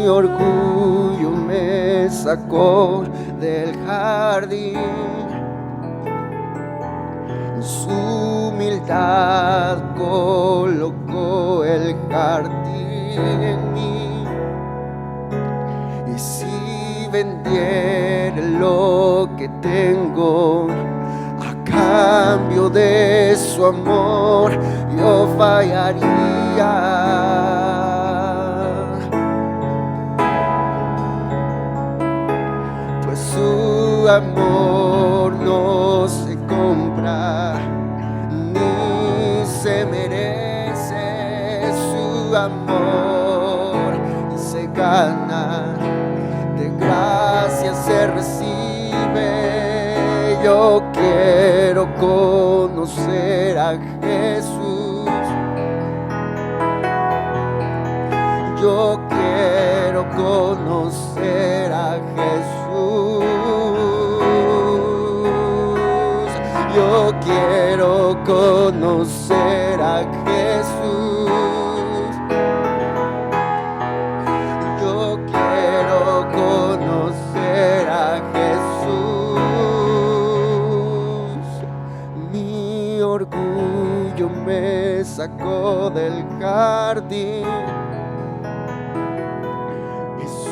orgullo me sacó del jardín. Su humildad colocó el jardín en mí. Y si vendiera lo que tengo a cambio de su amor, yo fallaría. Pues su amor no se compra ni se merece. Su amor se gana, de gracia se recibe. Yo quiero conocer a Jesús. Yo quiero conocer a Jesús. Yo quiero conocer a Jesús. Yo quiero conocer a Jesús. Mi orgullo me sacó del jardín.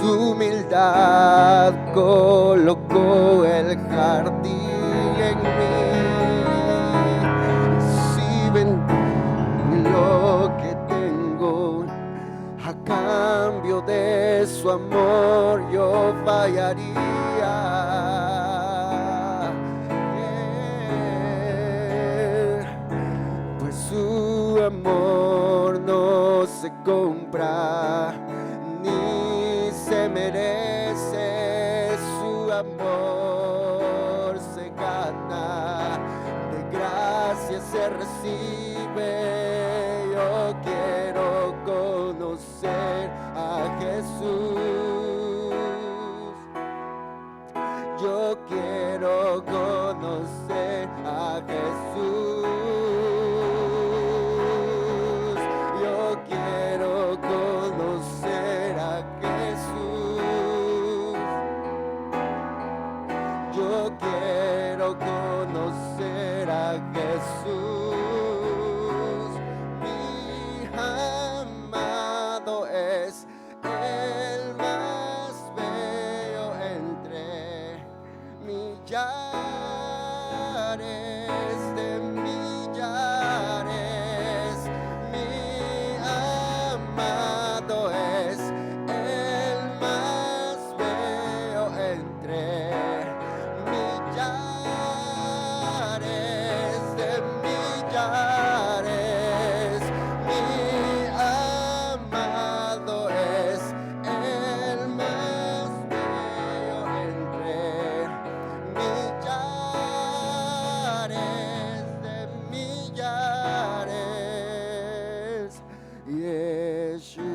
Su humildad colocó el jardín en mí. Si vendí lo que tengo a cambio de su amor, yo fallaría. Pues su amor no se compra ni se merece. Su amor se gana, de gracia se recibe. Yo quiero conocer a Jesús. Yo quiero conocer a Jesús. Yo quiero conocer a Jesús. Yo quiero conocer a Jesús. Mi amado es el más bello entre millares de millares. Mi amado es el más bello entre millares de millares. Mi amado es el más bello entre millares de millares. Yeshua.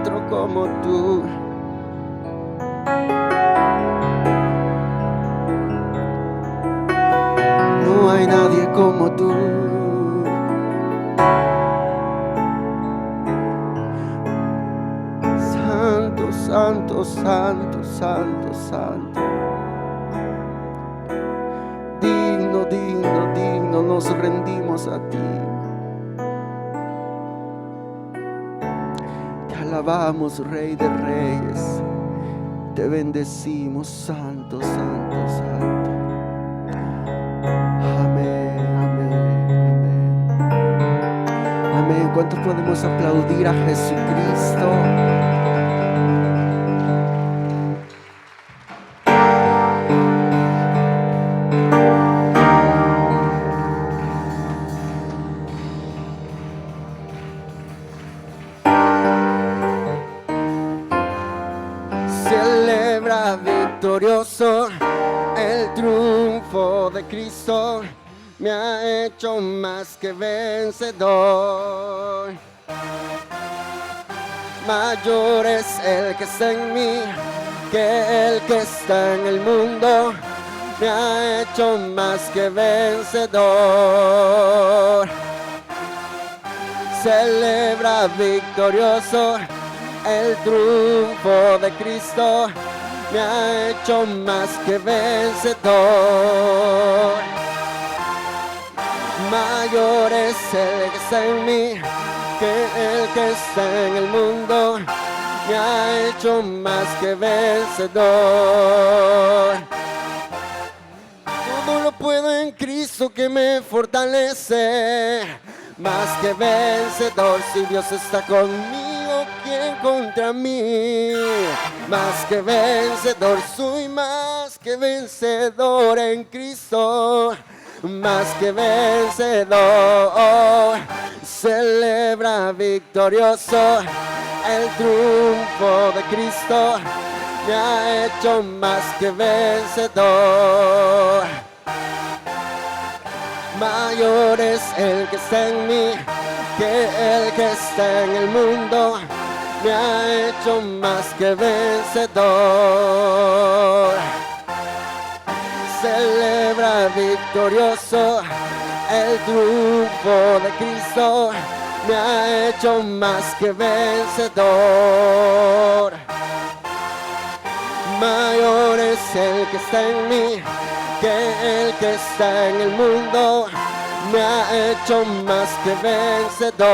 otro como tú. No hay nadie como tú. Santo, santo, santo, santo, santo. Digno, digno, digno, nos rendimos a ti. Te alabamos, Rey de Reyes. Te bendecimos, santo, santo, santo. Amén, amén, amén. Amén. ¿Cuántos podemos aplaudir a Jesucristo? Celebra victorioso el triunfo de Cristo, me ha hecho más que vencedor. Mayor es el que está en mí que el que está en el mundo, me ha hecho más que vencedor. Celebra victorioso el triunfo de Cristo, me ha hecho más que vencedor. Mayor es el que está en mí que el que está en el mundo, me ha hecho más que vencedor. Todo lo puedo en Cristo que me fortalece, más que vencedor. Si Dios está conmigo, ¿quién contra mí? Más que vencedor, soy más que vencedor en Cristo. Más que vencedor, celebra victorioso el triunfo de Cristo, me ha hecho más que vencedor. Mayor es el que está en mí que el que está en el mundo, me ha hecho más que vencedor. Celebra victorioso el triunfo de Cristo, me ha hecho más que vencedor. Mayor es el que está en mí que el que está en el mundo, me ha hecho más que vencedor.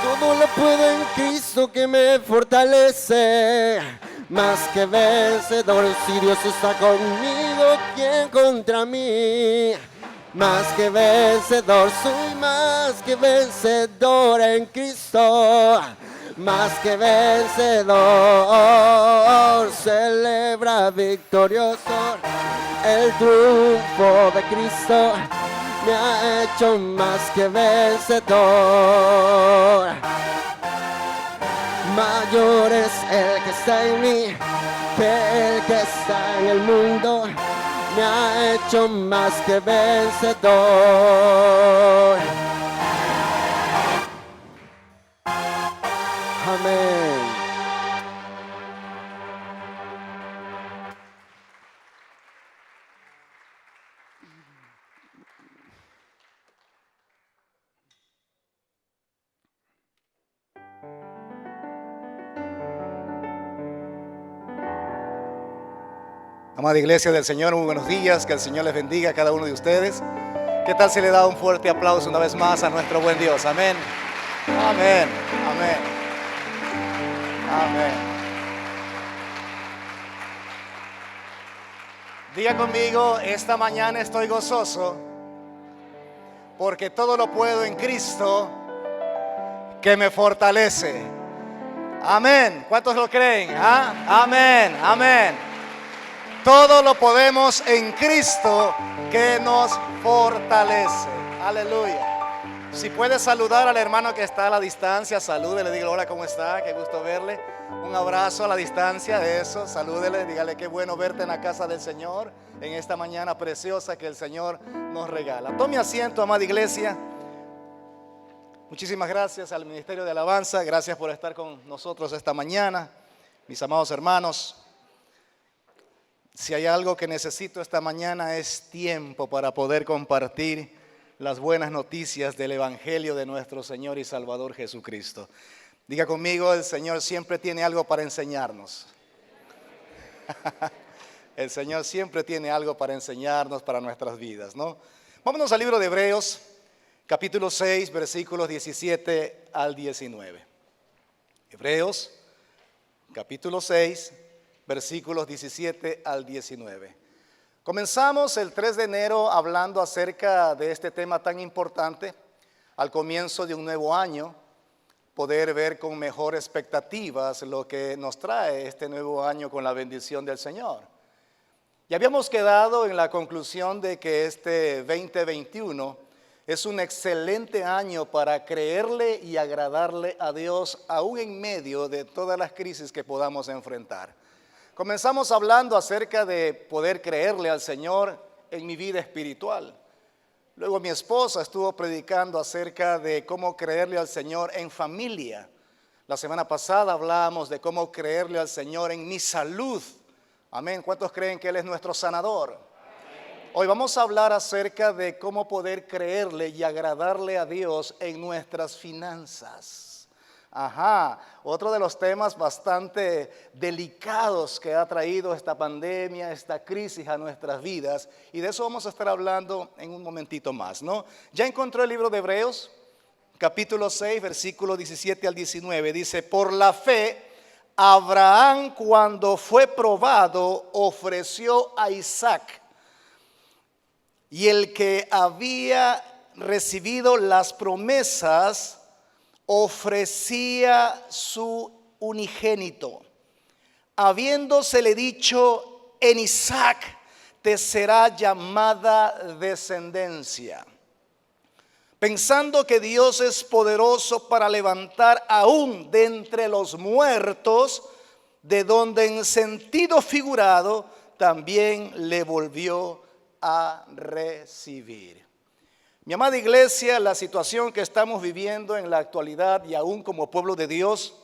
Todo lo puedo en Cristo que me fortalece, más que vencedor. Si Dios está conmigo, ¿quién contra mí? Más que vencedor, soy más que vencedor en Cristo. Más que vencedor, celebra victorioso el triunfo de Cristo, me ha hecho más que vencedor. Mayor es el que está en mí que el que está en el mundo, me ha hecho más que vencedor. Amén. Amada iglesia del Señor, muy buenos días, que el Señor les bendiga a cada uno de ustedes. ¿Qué tal si le da un fuerte aplauso una vez más a nuestro buen Dios? Amén, amén, amén, amén. Diga conmigo, esta mañana estoy gozoso, porque todo lo puedo en Cristo, que me fortalece. Amén, ¿cuántos lo creen? ¿Ah? Amén, amén. Todo lo podemos en Cristo que nos fortalece. Aleluya. Si puede saludar al hermano que está a la distancia, salúdele, dígale hola, ¿cómo está? Qué gusto verle. Un abrazo a la distancia, eso, salúdele, dígale qué bueno verte en la casa del Señor en esta mañana preciosa que el Señor nos regala. Tome asiento, amada iglesia. Muchísimas gracias al Ministerio de Alabanza, gracias por estar con nosotros esta mañana, mis amados hermanos. Si hay algo que necesito esta mañana es tiempo para poder compartir las buenas noticias del Evangelio de nuestro Señor y Salvador Jesucristo. Diga conmigo, el Señor siempre tiene algo para enseñarnos. El Señor siempre tiene algo para enseñarnos para nuestras vidas, ¿no? Vámonos al libro de Hebreos, capítulo 6, versículos 17 al 19. Hebreos, capítulo 6, versículos 17 al 19. Comenzamos el 3 de enero hablando acerca de este tema tan importante, al comienzo de un nuevo año, poder ver con mejor expectativas lo que nos trae este nuevo año con la bendición del Señor. Y habíamos quedado en la conclusión de que este 2021 es un excelente año para creerle y agradarle a Dios, aún en medio de todas las crisis que podamos enfrentar. Comenzamos hablando acerca de poder creerle al Señor en mi vida espiritual. Luego mi esposa estuvo predicando acerca de cómo creerle al Señor en familia. La semana pasada hablábamos de cómo creerle al Señor en mi salud. Amén. ¿Cuántos creen que Él es nuestro sanador? Amén. Hoy vamos a hablar acerca de cómo poder creerle y agradarle a Dios en nuestras finanzas. Otro de los temas bastante delicados que ha traído esta pandemia, esta crisis a nuestras vidas, y de eso vamos a estar hablando en un momentito más, ¿no? ¿Ya encontró el libro de Hebreos? Capítulo 6, versículo 17 al 19, dice: por la fe, Abraham, cuando fue probado, ofreció a Isaac, y el que había recibido las promesas ofrecía su unigénito, habiéndosele dicho: en Isaac te será llamada descendencia, pensando que Dios es poderoso para levantar aún de entre los muertos, de donde en sentido figurado también le volvió a recibir. Mi amada iglesia, la situación que estamos viviendo en la actualidad y aún como pueblo de Dios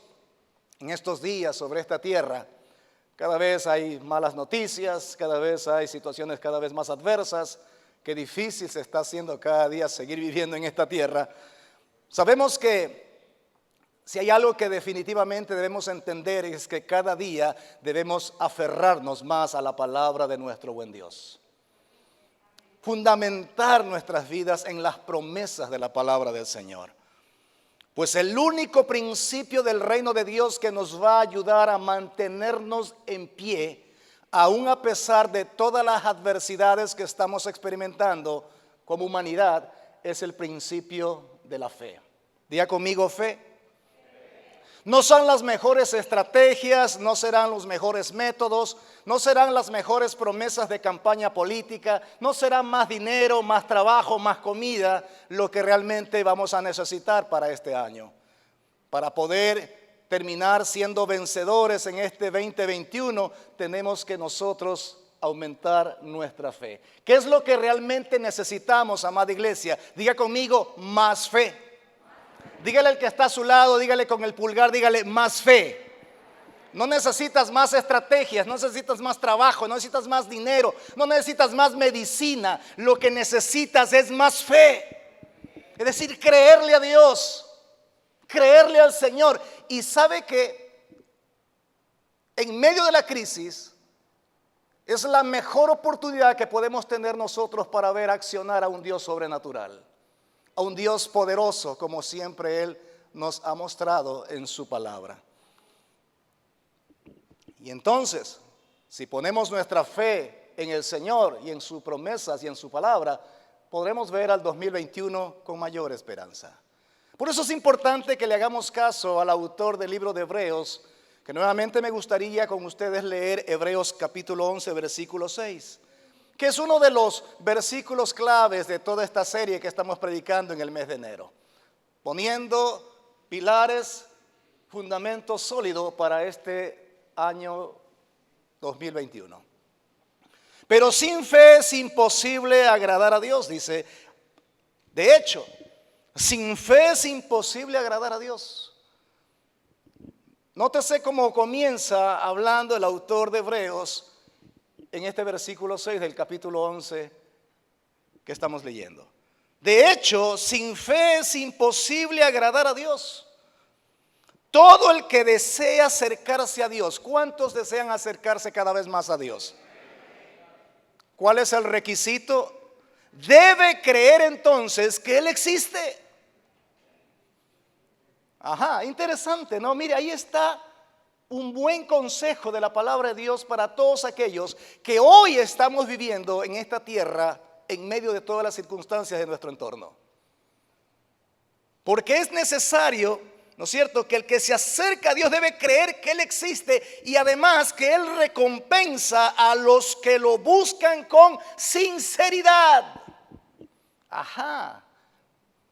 en estos días sobre esta tierra, cada vez hay malas noticias, cada vez hay situaciones cada vez más adversas, qué difícil se está haciendo cada día seguir viviendo en esta tierra. Sabemos que si hay algo que definitivamente debemos entender es que cada día debemos aferrarnos más a la palabra de nuestro buen Dios. Fundamentar nuestras vidas en las promesas de la palabra del Señor. Pues el único principio del reino de Dios que nos va a ayudar a mantenernos en pie, aún a pesar de todas las adversidades que estamos experimentando como humanidad, es el principio de la fe. Diga conmigo: fe. No son las mejores estrategias, no serán los mejores métodos, no serán las mejores promesas de campaña política, no será más dinero, más trabajo, más comida lo que realmente vamos a necesitar para este año. Para poder terminar siendo vencedores en este 2021, tenemos que nosotros aumentar nuestra fe. ¿Qué es lo que realmente necesitamos, amada iglesia? Diga conmigo: más fe. Dígale al que está a su lado, dígale con el pulgar, dígale: más fe. No necesitas más estrategias, no necesitas más trabajo, no necesitas más dinero, no necesitas más medicina. Lo que necesitas es más fe. Es decir, creerle a Dios, creerle al Señor. Y sabe que en medio de la crisis es la mejor oportunidad que podemos tener nosotros para ver accionar a un Dios sobrenatural, a un Dios poderoso, como siempre Él nos ha mostrado en su palabra. Y entonces, si ponemos nuestra fe en el Señor y en sus promesas y en su palabra, podremos ver al 2021 con mayor esperanza. Por eso es importante que le hagamos caso al autor del libro de Hebreos, que nuevamente me gustaría con ustedes leer Hebreos capítulo 11, versículo 6. Que es uno de los versículos claves de toda esta serie que estamos predicando en el mes de enero, poniendo pilares, fundamentos sólidos para este año 2021. Pero sin fe es imposible agradar a Dios, dice. De hecho, Sin fe es imposible agradar a Dios. Nótese cómo comienza hablando el autor de Hebreos en este versículo 6 del capítulo 11 que estamos leyendo. De hecho, sin fe es imposible agradar a Dios. Todo el que desea acercarse a Dios, ¿cuántos desean acercarse cada vez más a Dios? ¿Cuál es el requisito? Debe creer entonces que Él existe. Ajá, interesante, ¿no? Mire, ahí está un buen consejo de la palabra de Dios para todos aquellos que hoy estamos viviendo en esta tierra en medio de todas las circunstancias de nuestro entorno. Porque es necesario, ¿no es cierto?, que el que se acerca a Dios debe creer que Él existe y además que Él recompensa a los que lo buscan con sinceridad. Ajá.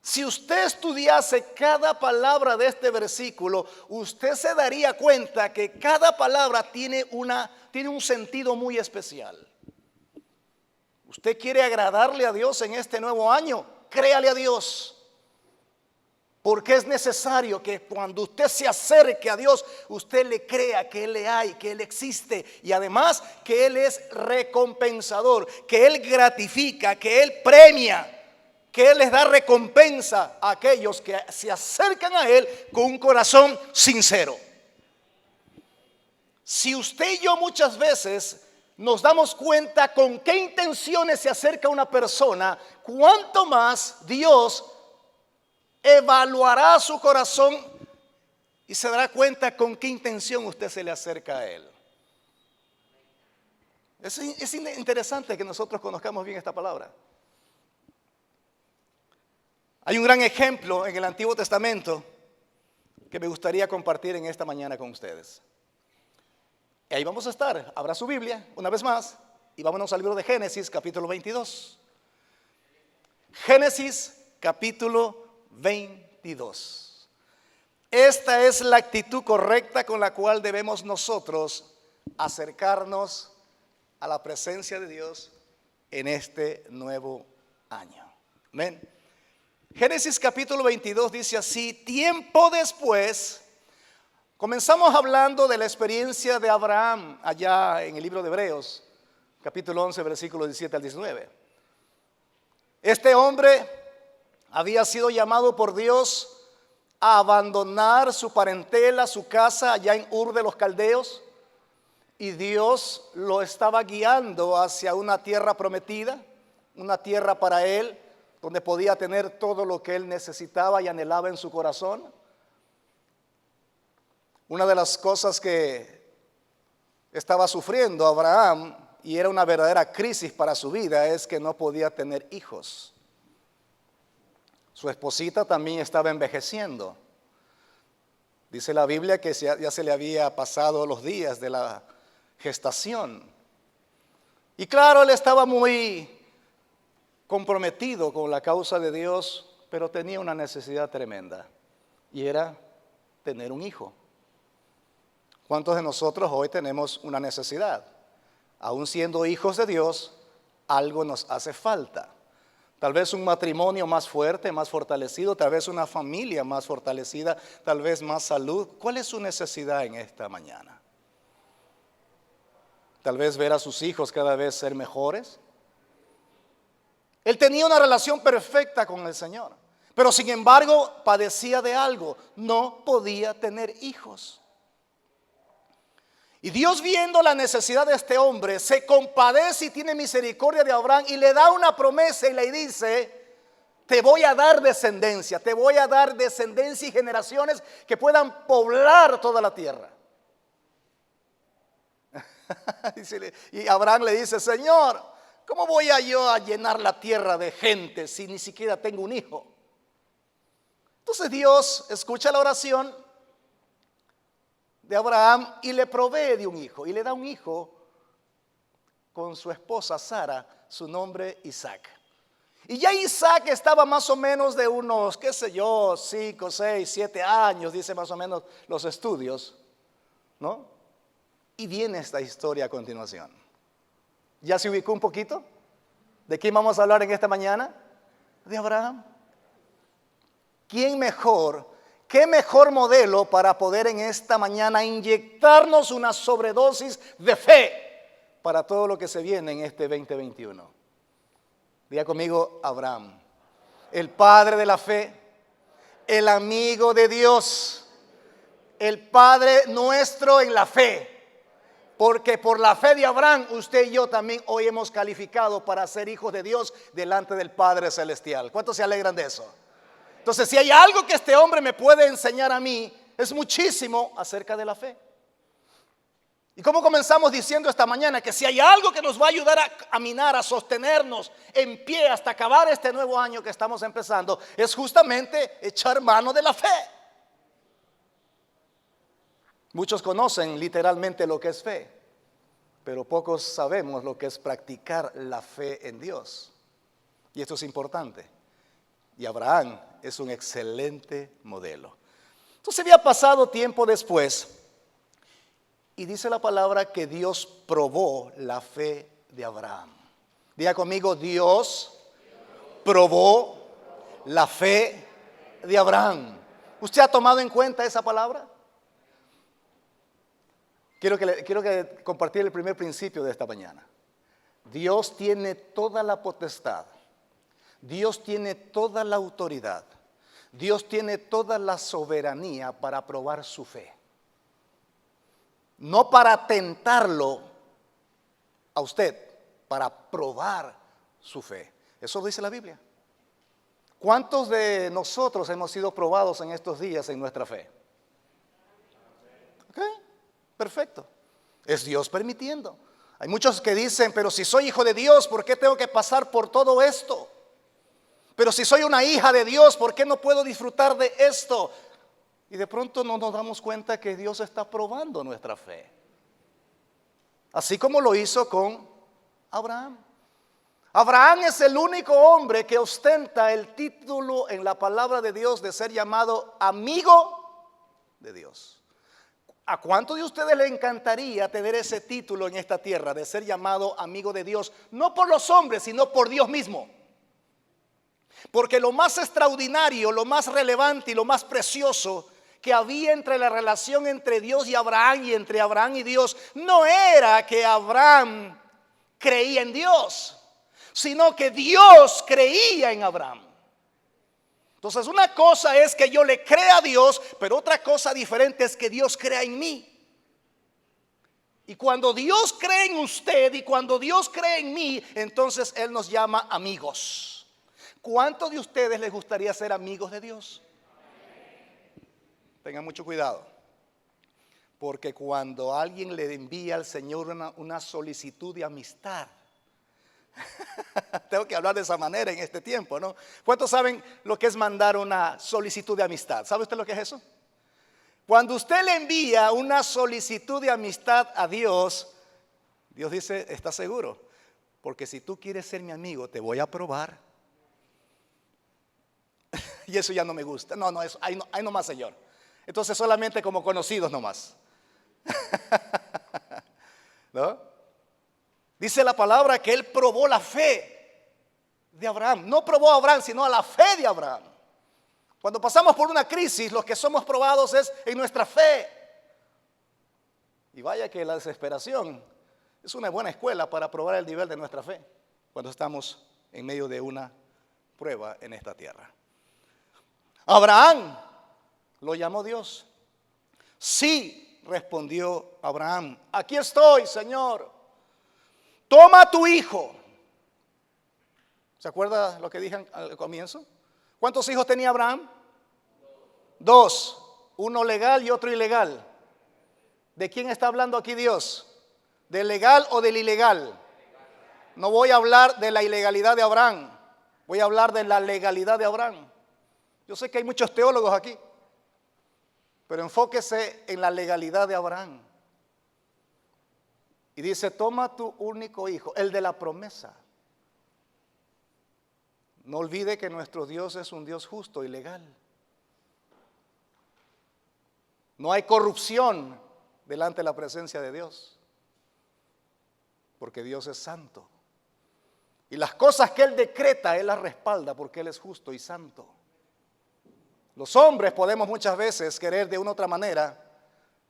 Si usted estudiase cada palabra de este versículo, usted se daría cuenta que cada palabra tiene un sentido muy especial. Usted quiere agradarle a Dios en este nuevo año, créale a Dios. Porque es necesario que cuando usted se acerque a Dios, usted le crea que Él le hay, que Él existe y además que Él es recompensador, que Él gratifica, que Él premia, que Él les da recompensa a aquellos que se acercan a Él con un corazón sincero. Si usted y yo muchas veces nos damos cuenta con qué intenciones se acerca una persona, cuánto más Dios evaluará su corazón y se dará cuenta con qué intención usted se le acerca a Él. Es interesante que nosotros conozcamos bien esta palabra. Hay un gran ejemplo en el Antiguo Testamento que me gustaría compartir en esta mañana con ustedes. Y ahí vamos a estar. Abra su Biblia una vez más y vámonos al libro de Génesis, capítulo 22. Génesis, capítulo 22. Esta es la actitud correcta con la cual debemos nosotros acercarnos a la presencia de Dios en este nuevo año. Amén. Génesis capítulo 22 dice así: tiempo después, comenzamos hablando de la experiencia de Abraham allá en el libro de Hebreos, capítulo 11, versículos 17 al 19. Este hombre había sido llamado por Dios a abandonar su parentela, su casa allá en Ur de los Caldeos, y Dios lo estaba guiando hacia una tierra prometida, una tierra para él, donde podía tener todo lo que él necesitaba y anhelaba en su corazón. Una de las cosas que estaba sufriendo Abraham, y era una verdadera crisis para su vida, es que no podía tener hijos. Su esposita también estaba envejeciendo. Dice la Biblia que ya se le había pasado los días de la gestación. Y claro, él estaba muy comprometido con la causa de Dios, pero tenía una necesidad tremenda, y era tener un hijo. ¿Cuántos de nosotros hoy tenemos una necesidad? Aún siendo hijos de Dios, algo nos hace falta. Tal vez un matrimonio más fuerte, más fortalecido, tal vez una familia más fortalecida, tal vez más salud. ¿Cuál es su necesidad en esta mañana? Tal vez ver a sus hijos cada vez ser mejores. Él tenía una relación perfecta con el Señor, pero sin embargo padecía de algo: no podía tener hijos. Y Dios, viendo la necesidad de este hombre, se compadece y tiene misericordia de Abraham y le da una promesa y le dice: te voy a dar descendencia, te voy a dar descendencia y generaciones que puedan poblar toda la tierra. Y Abraham le dice: Señor, ¿cómo voy yo a llenar la tierra de gente si ni siquiera tengo un hijo? Entonces Dios escucha la oración de Abraham y le provee de un hijo, y le da un hijo con su esposa Sara, su nombre Isaac. Y ya Isaac estaba más o menos de unos, 5, 6, 7 años, dice más o menos los estudios, ¿no? Y viene esta historia a continuación. ¿Ya se ubicó un poquito? ¿De quién vamos a hablar en esta mañana? De Abraham. ¿quién mejor? ¿Qué mejor modelo para poder en esta mañana inyectarnos una sobredosis de fe para todo lo que se viene en este 2021? Diga conmigo, Abraham, el padre de la fe, el amigo de Dios, el Padre nuestro en la fe. Porque por la fe de Abraham, usted y yo también hoy hemos calificado para ser hijos de Dios delante del Padre Celestial. ¿Cuántos se alegran de eso? Entonces, si hay algo que este hombre me puede enseñar a mí, es muchísimo acerca de la fe. Y como comenzamos diciendo esta mañana, que si hay algo que nos va a ayudar a caminar, a sostenernos en pie hasta acabar este nuevo año que estamos empezando, es justamente echar mano de la fe. Muchos conocen literalmente lo que es fe, pero pocos sabemos lo que es practicar la fe en Dios. Y esto es importante. Y Abraham es un excelente modelo. Entonces había pasado tiempo después y dice la palabra que Dios probó la fe de Abraham. Diga conmigo, Dios probó la fe de Abraham. ¿Usted ha tomado en cuenta esa palabra? Quiero que compartir el primer principio de esta mañana. Dios tiene toda la potestad. Dios tiene toda la autoridad. Dios tiene toda la soberanía para probar su fe. No para tentarlo a usted, para probar su fe. Eso dice la Biblia. ¿Cuántos de nosotros hemos sido probados en estos días en nuestra fe? ¿Ok? Perfecto. Es Dios permitiendo. Hay muchos que dicen, pero si soy hijo de Dios, ¿por qué tengo que pasar por todo esto? Pero si soy una hija de Dios, ¿por qué no puedo disfrutar de esto? Y de pronto no nos damos cuenta que Dios está probando nuestra fe. Así como lo hizo con Abraham. Abraham es el único hombre que ostenta el título en la palabra de Dios de ser llamado amigo de Dios. ¿A cuánto de ustedes les encantaría tener ese título en esta tierra de ser llamado amigo de Dios? No por los hombres, sino por Dios mismo. Porque lo más extraordinario, lo más relevante y lo más precioso que había entre la relación entre Dios y Abraham y entre Abraham y Dios no era que Abraham creía en Dios, sino que Dios creía en Abraham. Entonces una cosa es que yo le crea a Dios, pero otra cosa diferente es que Dios crea en mí. Y cuando Dios cree en usted y cuando Dios cree en mí, entonces Él nos llama amigos. ¿Cuántos de ustedes les gustaría ser amigos de Dios? Tengan mucho cuidado, porque cuando alguien le envía al Señor una solicitud de amistad, tengo que hablar de esa manera en este tiempo, ¿no? ¿Cuántos saben lo que es mandar una solicitud de amistad? ¿Sabe usted lo que es eso? Cuando usted le envía una solicitud de amistad a Dios, Dios dice, ¿estás seguro? Porque si tú quieres ser mi amigo, te voy a probar. Y eso ya no me gusta. No, eso, ahí no más, Señor. Entonces solamente como conocidos nomás. ¿No? Dice la palabra que Él probó la fe de Abraham. No probó a Abraham, sino a la fe de Abraham. Cuando pasamos por una crisis, los que somos probados es en nuestra fe. Y vaya que la desesperación es una buena escuela para probar el nivel de nuestra fe cuando estamos en medio de una prueba en esta tierra. Abraham lo llamó Dios. Sí, respondió Abraham. Aquí estoy, Señor. Toma a tu hijo. ¿Se acuerda lo que dije al comienzo? ¿Cuántos hijos tenía Abraham? Dos. Uno legal y otro ilegal. ¿De quién está hablando aquí Dios? ¿Del legal o del ilegal? No voy a hablar de la ilegalidad de Abraham. Voy a hablar de la legalidad de Abraham. Yo sé que hay muchos teólogos aquí, pero enfóquese en la legalidad de Abraham. Y dice, toma tu único hijo, el de la promesa. No olvide que nuestro Dios es un Dios justo y legal. No hay corrupción delante de la presencia de Dios, porque Dios es santo. Y las cosas que Él decreta, Él las respalda porque Él es justo y santo. Los hombres podemos muchas veces querer de una u otra manera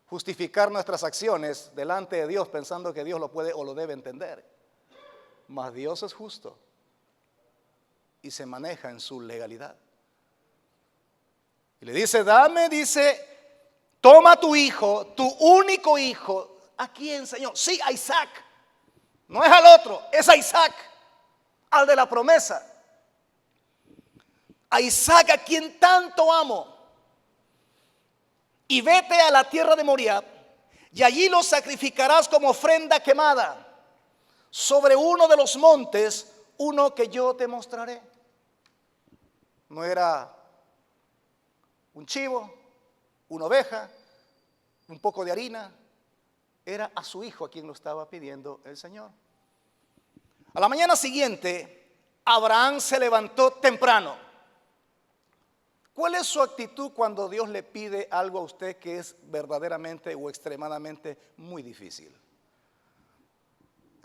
justificar nuestras acciones delante de Dios pensando que Dios lo puede o lo debe entender. Mas Dios es justo y se maneja en su legalidad. Y le dice, toma tu hijo, tu único hijo. ¿A quién, Señor? Sí, a Isaac. No es al otro, es a Isaac, al de la promesa. A Isaac, a quien tanto amo. Y vete a la tierra de Moriah, y allí lo sacrificarás como ofrenda quemada sobre uno de los montes, uno que yo te mostraré. No era un chivo, una oveja, un poco de harina. Era a su hijo a quien lo estaba pidiendo el Señor. A la mañana siguiente, Abraham se levantó temprano. ¿Cuál es su actitud cuando Dios le pide algo a usted que es verdaderamente o extremadamente muy difícil?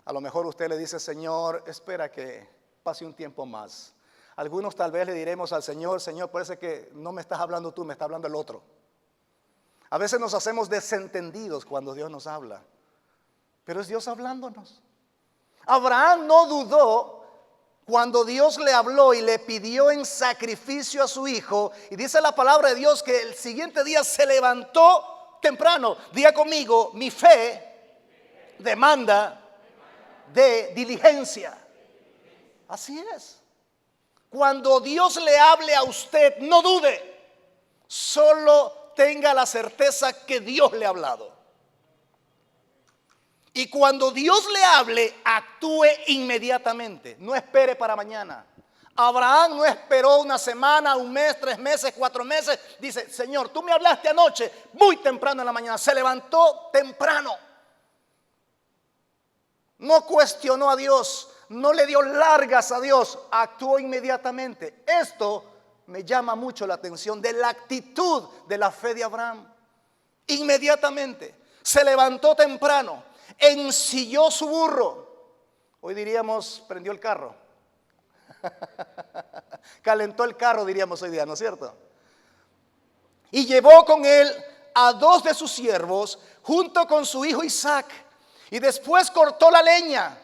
A lo mejor usted le dice, Señor, espera que pase un tiempo más. Algunos tal vez le diremos al Señor, Señor, parece que no me estás hablando tú, me está hablando el otro. A veces nos hacemos desentendidos cuando Dios nos habla, pero es Dios hablándonos. Abraham no dudó cuando Dios le habló y le pidió en sacrificio a su hijo. Y dice la palabra de Dios que el siguiente día se levantó temprano. Diga conmigo, mi fe demanda de diligencia. Así es. Cuando Dios le hable a usted, no dude. Solo tenga la certeza que Dios le ha hablado. Y cuando Dios le hable, actúe inmediatamente. No espere para mañana. Abraham no esperó una semana, un mes, 3 meses, 4 meses. Dice, Señor, tú me hablaste anoche muy temprano en la mañana. Se levantó temprano. No cuestionó a Dios. No le dio largas a Dios. Actuó inmediatamente. Esto me llama mucho la atención de la actitud de la fe de Abraham. Inmediatamente. Se levantó temprano. Ensilló su burro. Hoy diríamos, prendió el carro. Calentó el carro, diríamos hoy día, ¿no es cierto? Y llevó con él a 2 de sus siervos, junto con su hijo Isaac. Y después cortó la leña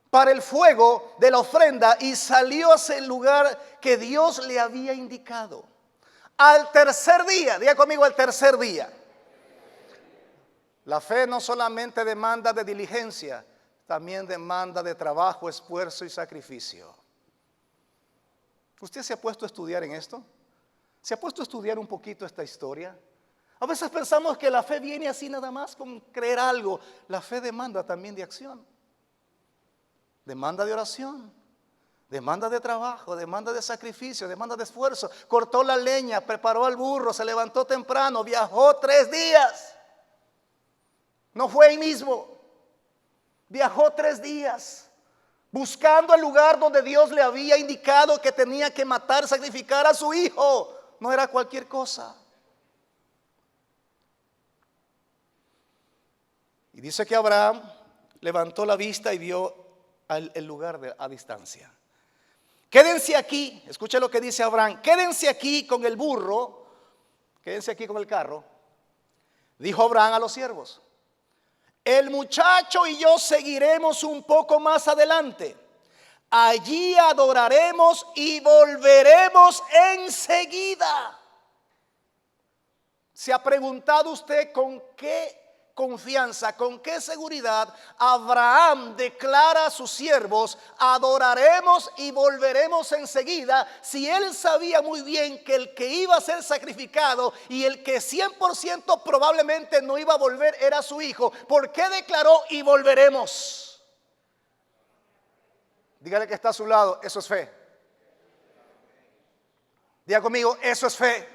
para el fuego de la ofrenda y salió hacia el lugar que Dios le había indicado. Al tercer día, diga conmigo, al tercer día. La fe no solamente demanda de diligencia, también demanda de trabajo, esfuerzo y sacrificio. ¿Usted se ha puesto a estudiar en esto? ¿Se ha puesto a estudiar un poquito esta historia? A veces pensamos que la fe viene así nada más con creer algo. La fe demanda también de acción. Demanda de oración. Demanda de trabajo, demanda de sacrificio, demanda de esfuerzo. Cortó la leña, preparó al burro, se levantó temprano, viajó 3 días. No fue ahí mismo. Viajó 3 días buscando el lugar donde Dios le había indicado que tenía que matar, sacrificar a su hijo. No era cualquier cosa. Y dice que Abraham levantó la vista y vio el lugar a distancia. Quédense aquí, escuche lo que dice Abraham. Quédense aquí con el burro, quédense aquí con el carro. Dijo Abraham a los siervos. El muchacho y yo seguiremos un poco más adelante. Allí adoraremos y volveremos enseguida. ¿Se ha preguntado usted con qué confianza, con qué seguridad Abraham declara a sus siervos, adoraremos y volveremos enseguida, si él sabía muy bien que el que iba a ser sacrificado y el que 100% probablemente no iba a volver era su hijo? ¿Por qué declaró y volveremos? Dígale que está a su lado, eso es fe. Diga conmigo, eso es fe.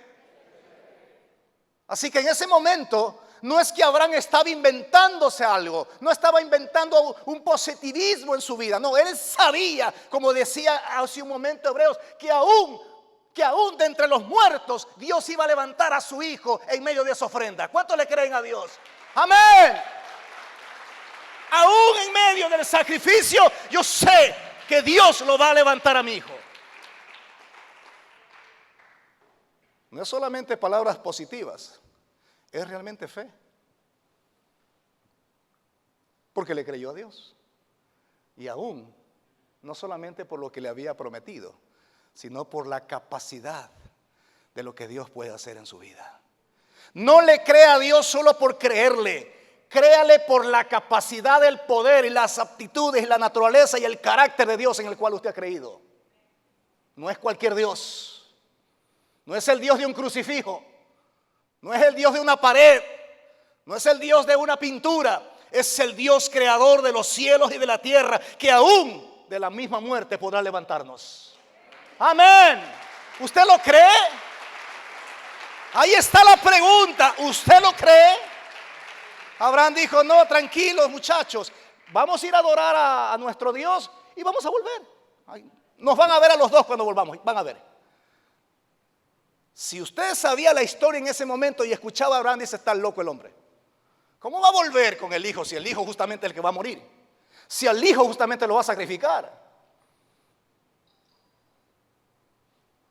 Así que en ese momento no es que Abraham estaba inventándose algo, no estaba inventando un positivismo en su vida. No, él sabía, como decía hace un momento Hebreos, que aún de entre los muertos Dios iba a levantar a su hijo en medio de esa ofrenda. ¿Cuántos le creen a Dios? Amén. Aún en medio del sacrificio, yo sé que Dios lo va a levantar a mi hijo. No es solamente palabras positivas, es realmente fe. Porque le creyó a Dios. Y aún, no solamente por lo que le había prometido, sino por la capacidad de lo que Dios puede hacer en su vida. No le crea a Dios solo por creerle, créale por la capacidad, el poder y las aptitudes y la naturaleza y el carácter de Dios en el cual usted ha creído. No es cualquier Dios, no es el Dios de un crucifijo, no es el Dios de una pared, no es el Dios de una pintura, es el Dios creador de los cielos y de la tierra, que aún de la misma muerte podrá levantarnos. Amén. ¿Usted lo cree? Ahí está la pregunta. ¿Usted lo cree? Abraham dijo: no, tranquilos muchachos, vamos a ir a adorar a nuestro Dios y vamos a volver. Nos van a ver a los dos cuando volvamos, van a ver. Si usted sabía la historia en ese momento y escuchaba a Abraham, dice: está loco el hombre. ¿Cómo va a volver con el hijo si el hijo justamente es el que va a morir? Si al hijo justamente lo va a sacrificar.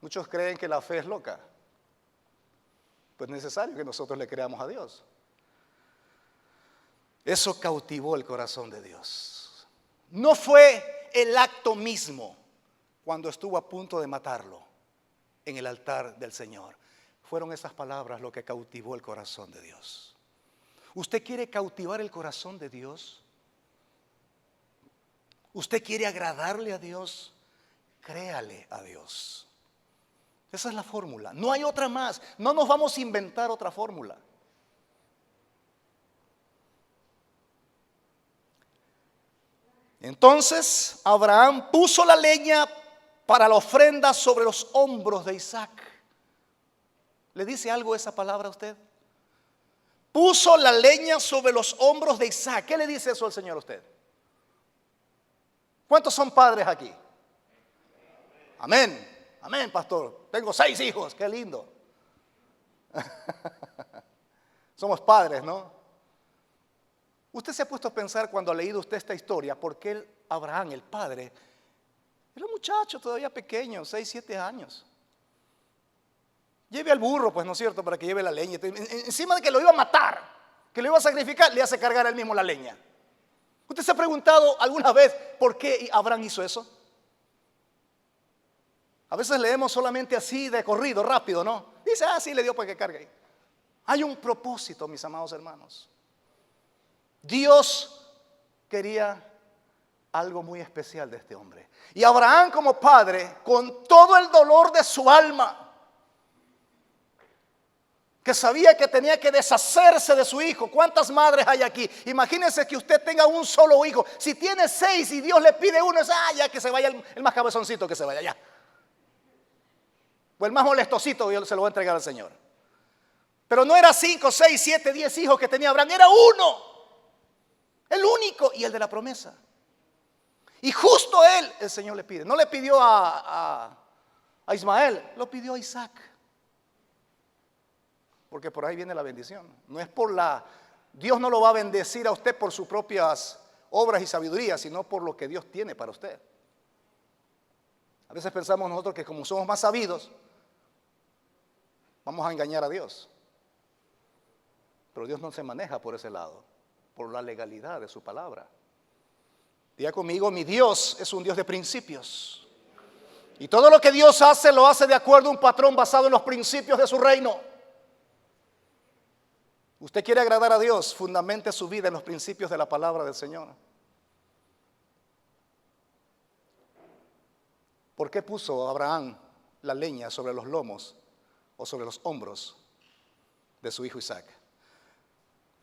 Muchos creen que la fe es loca. Pues es necesario que nosotros le creamos a Dios. Eso cautivó el corazón de Dios. No fue el acto mismo cuando estuvo a punto de matarlo en el altar del Señor. Fueron esas palabras lo que cautivó el corazón de Dios. ¿Usted quiere cautivar el corazón de Dios? ¿Usted quiere agradarle a Dios? Créale a Dios. Esa es la fórmula, no hay otra más. No nos vamos a inventar otra fórmula. Entonces Abraham puso la leña para la ofrenda sobre los hombros de Isaac. ¿Le dice algo esa palabra a usted? Puso la leña sobre los hombros de Isaac. ¿Qué le dice eso al Señor a usted? ¿Cuántos son padres aquí? Amén. Amén, pastor. Tengo 6 hijos, qué lindo. Somos padres, ¿no? Usted se ha puesto a pensar cuando ha leído usted esta historia, por qué Abraham, el padre, era un muchacho todavía pequeño, 6, 7 años. Lleve al burro, pues, ¿no es cierto?, para que lleve la leña. Encima de que lo iba a matar, que lo iba a sacrificar, le hace cargar él mismo la leña. ¿Usted se ha preguntado alguna vez por qué Abraham hizo eso? A veces leemos solamente así de corrido, rápido, ¿no? Dice: sí, le dio para que cargue. Hay un propósito, mis amados hermanos. Dios quería algo muy especial de este hombre. Y Abraham, como padre, con todo el dolor de su alma, que sabía que tenía que deshacerse de su hijo. ¿Cuántas madres hay aquí? Imagínense que usted tenga un solo hijo. Si tiene 6 y Dios le pide uno, es ya que se vaya el más cabezoncito, que se vaya ya. O el más molestosito, yo se lo voy a entregar al Señor. Pero no era 5, 6, 7, 10 hijos que tenía Abraham, era uno. El único y el de la promesa. Y justo él, el Señor le pide. No le pidió a Ismael, lo pidió a Isaac. Porque por ahí viene la bendición. No es por Dios no lo va a bendecir a usted por sus propias obras y sabiduría, sino por lo que Dios tiene para usted. A veces pensamos nosotros que como somos más sabidos, vamos a engañar a Dios. Pero Dios no se maneja por ese lado, por la legalidad de su palabra. Diga conmigo: mi Dios es un Dios de principios. Y todo lo que Dios hace, lo hace de acuerdo a un patrón basado en los principios de su reino. Usted quiere agradar a Dios, fundamente su vida en los principios de la palabra del Señor. ¿Por qué puso Abraham la leña sobre los lomos o sobre los hombros de su hijo Isaac?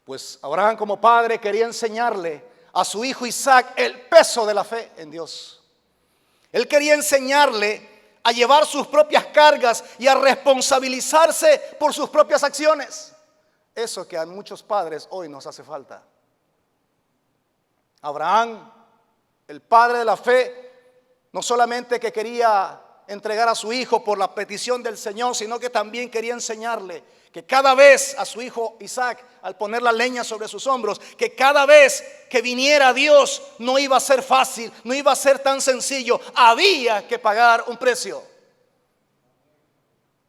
Pues Abraham, como padre, quería enseñarle a su hijo Isaac el peso de la fe en Dios. Él quería enseñarle a llevar sus propias cargas y a responsabilizarse por sus propias acciones. Eso que a muchos padres hoy nos hace falta. Abraham, el padre de la fe, no solamente que quería entregar a su hijo por la petición del Señor, sino que también quería enseñarle que cada vez a su hijo Isaac, al poner la leña sobre sus hombros, que cada vez que viniera Dios no iba a ser fácil, no iba a ser tan sencillo, había que pagar un precio.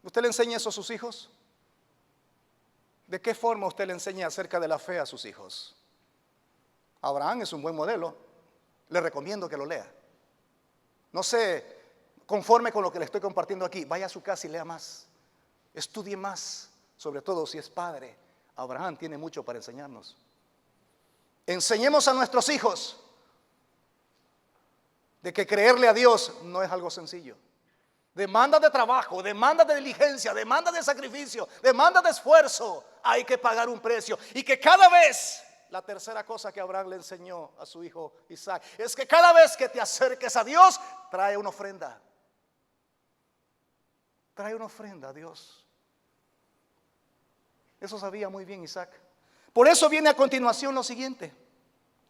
¿Usted le enseña eso a sus hijos? ¿De qué forma usted le enseña acerca de la fe a sus hijos? Abraham es un buen modelo. Le recomiendo que lo lea. No sé, conforme con lo que le estoy compartiendo aquí, vaya a su casa y lea más. Estudie más, sobre todo si es padre. Abraham tiene mucho para enseñarnos. Enseñemos a nuestros hijos de que creerle a Dios no es algo sencillo. Demanda de trabajo, demanda de diligencia, demanda de sacrificio, demanda de esfuerzo. Hay que pagar un precio. Y que cada vez, la tercera cosa que Abraham le enseñó a su hijo Isaac, es que cada vez que te acerques a Dios, trae una ofrenda. Trae una ofrenda a Dios. Eso sabía muy bien Isaac. Por eso viene a continuación lo siguiente.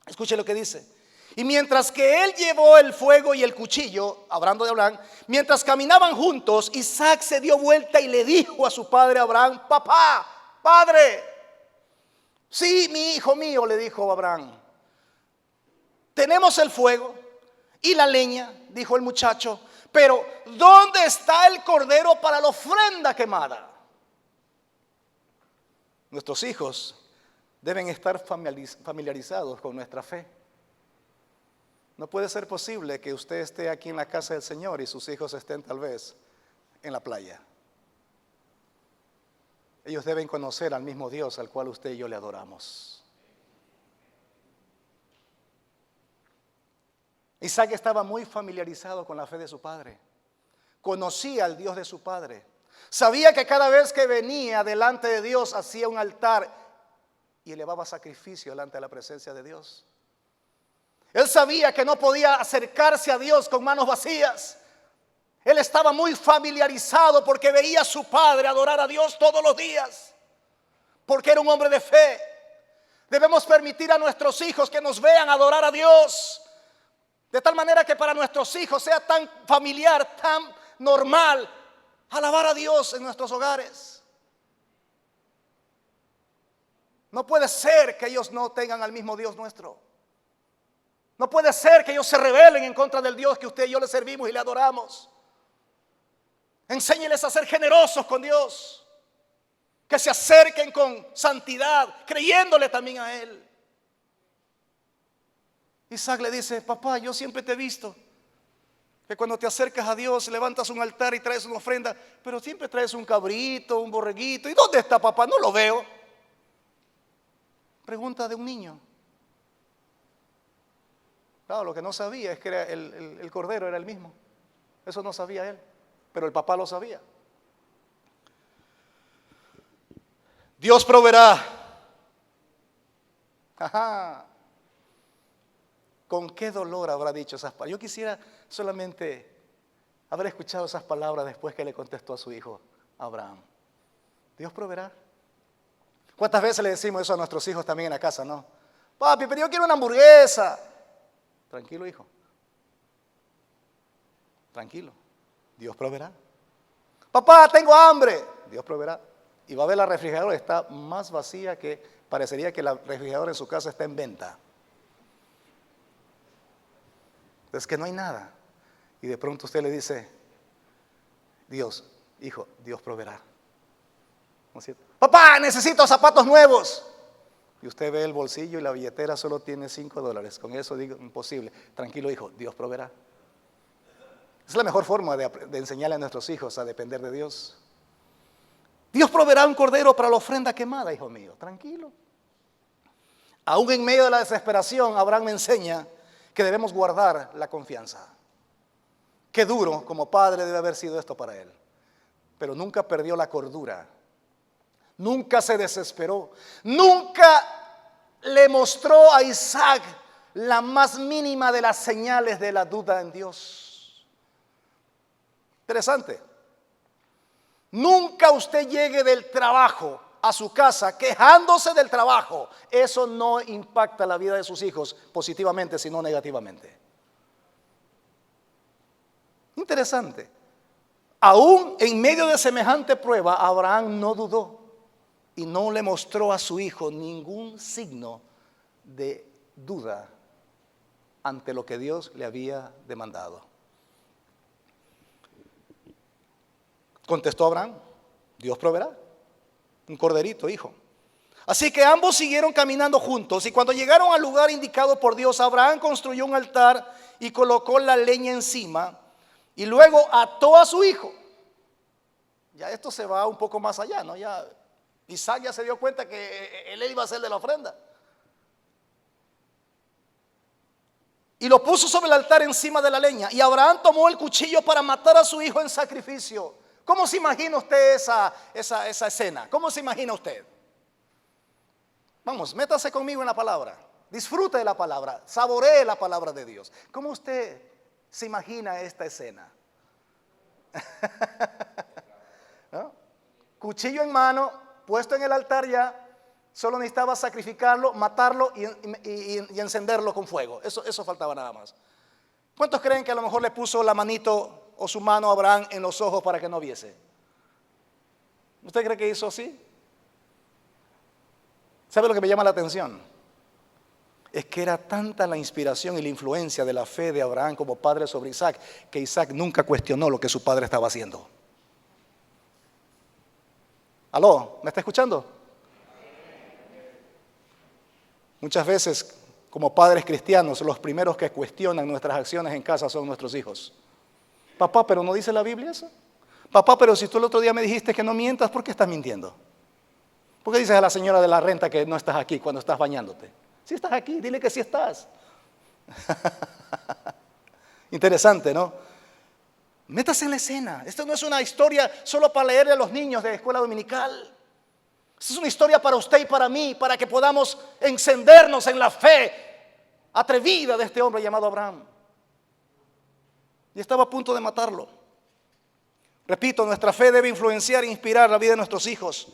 Escuche lo que dice. Y mientras que él llevó el fuego y el cuchillo, hablando de Abraham, mientras caminaban juntos, Isaac se dio vuelta y le dijo a su padre Abraham: papá, padre. Sí, mi hijo mío, le dijo Abraham. Tenemos el fuego y la leña, dijo el muchacho, pero ¿dónde está el cordero para la ofrenda quemada? Nuestros hijos deben estar familiarizados con nuestra fe. No puede ser posible que usted esté aquí en la casa del Señor y sus hijos estén tal vez en la playa. Ellos deben conocer al mismo Dios al cual usted y yo le adoramos. Isaac estaba muy familiarizado con la fe de su padre. Conocía al Dios de su padre. Sabía que cada vez que venía delante de Dios hacía un altar y elevaba sacrificio delante de la presencia de Dios. Él sabía que no podía acercarse a Dios con manos vacías. Él estaba muy familiarizado porque veía a su padre adorar a Dios todos los días, porque era un hombre de fe. Debemos permitir a nuestros hijos que nos vean adorar a Dios, de tal manera que para nuestros hijos sea tan familiar, tan normal alabar a Dios en nuestros hogares. No puede ser que ellos no tengan al mismo Dios nuestro. No puede ser que ellos se rebelen en contra del Dios que usted y yo le servimos y le adoramos. Enséñeles a ser generosos con Dios, que se acerquen con santidad, creyéndole también a Él. Isaac le dice: papá, yo siempre te he visto que cuando te acercas a Dios levantas un altar y traes una ofrenda, pero siempre traes un cabrito, un borreguito. ¿Y dónde está, papá? No lo veo. Pregunta de un niño. Claro, lo que no sabía es que el cordero era el mismo. Eso no sabía él, pero el papá lo sabía. Dios proveerá. Ajá. ¿Con qué dolor habrá dicho esas palabras? Yo quisiera solamente haber escuchado esas palabras después que le contestó a su hijo Abraham. Dios proveerá. ¿Cuántas veces le decimos eso a nuestros hijos también en la casa, no? Papi, pero yo quiero una hamburguesa. Tranquilo, hijo. Tranquilo. Dios proveerá. Papá, tengo hambre. Dios proveerá. Y va a ver la refrigeradora, está más vacía que parecería que la refrigeradora en su casa está en venta. Es que no hay nada. Y de pronto usted le dice: Dios, hijo, Dios proveerá. ¿No es cierto? Papá, necesito zapatos nuevos. Y usted ve el bolsillo y la billetera solo tiene $5. Con eso digo: imposible. Tranquilo, hijo, Dios proveerá. Es la mejor forma de enseñarle a nuestros hijos a depender de Dios. Dios proveerá un cordero para la ofrenda quemada, hijo mío. Tranquilo. Aún en medio de la desesperación, Abraham me enseña que debemos guardar la confianza. Qué duro como padre debe haber sido esto para él. Pero nunca perdió la cordura. Nunca se desesperó. Nunca le mostró a Isaac la más mínima de las señales de la duda en Dios. Interesante. Nunca usted llegue del trabajo a su casa quejándose del trabajo. Eso no impacta la vida de sus hijos positivamente, sino negativamente. Interesante. Aún en medio de semejante prueba, Abraham no dudó y no le mostró a su hijo ningún signo de duda ante lo que Dios le había demandado. Contestó Abraham, Dios proveerá. Un corderito, hijo. Así que ambos siguieron caminando juntos y cuando llegaron al lugar indicado por Dios, Abraham construyó un altar y colocó la leña encima y luego ató a su hijo. Ya esto se va un poco más allá, ¿no? Ya Isaac ya se dio cuenta que él iba a ser de la ofrenda. Y lo puso sobre el altar encima de la leña. Y Abraham tomó el cuchillo para matar a su hijo en sacrificio. ¿Cómo se imagina usted esa escena? ¿Cómo se imagina usted? Vamos, métase conmigo en la palabra. Disfrute de la palabra. Saboree la palabra de Dios. ¿Cómo usted se imagina esta escena? ¿No? Cuchillo en mano, puesto en el altar ya. Solo necesitaba sacrificarlo, matarlo y encenderlo con fuego. Eso faltaba nada más. ¿Cuántos creen que a lo mejor le puso la manito o su mano a Abraham en los ojos para que no viese? ¿Usted cree que hizo así? ¿Sabe lo que me llama la atención? Es que era tanta la inspiración y la influencia de la fe de Abraham como padre sobre Isaac, que Isaac nunca cuestionó lo que su padre estaba haciendo. ¿Aló? ¿Me está escuchando? Muchas veces, como padres cristianos, los primeros que cuestionan nuestras acciones en casa son nuestros hijos. Papá, pero ¿no dice la Biblia eso? Papá, pero si tú el otro día me dijiste que no mientas, ¿por qué estás mintiendo? ¿Por qué dices a la señora de la renta que no estás aquí cuando estás bañándote? Si estás aquí, dile que sí estás. Interesante, ¿no? Métase en la escena. Esto no es una historia solo para leerle a los niños de escuela dominical. Esta es una historia para usted y para mí, para que podamos encendernos en la fe atrevida de este hombre llamado Abraham. Y estaba a punto de matarlo. Repito, nuestra fe debe influenciar e inspirar la vida de nuestros hijos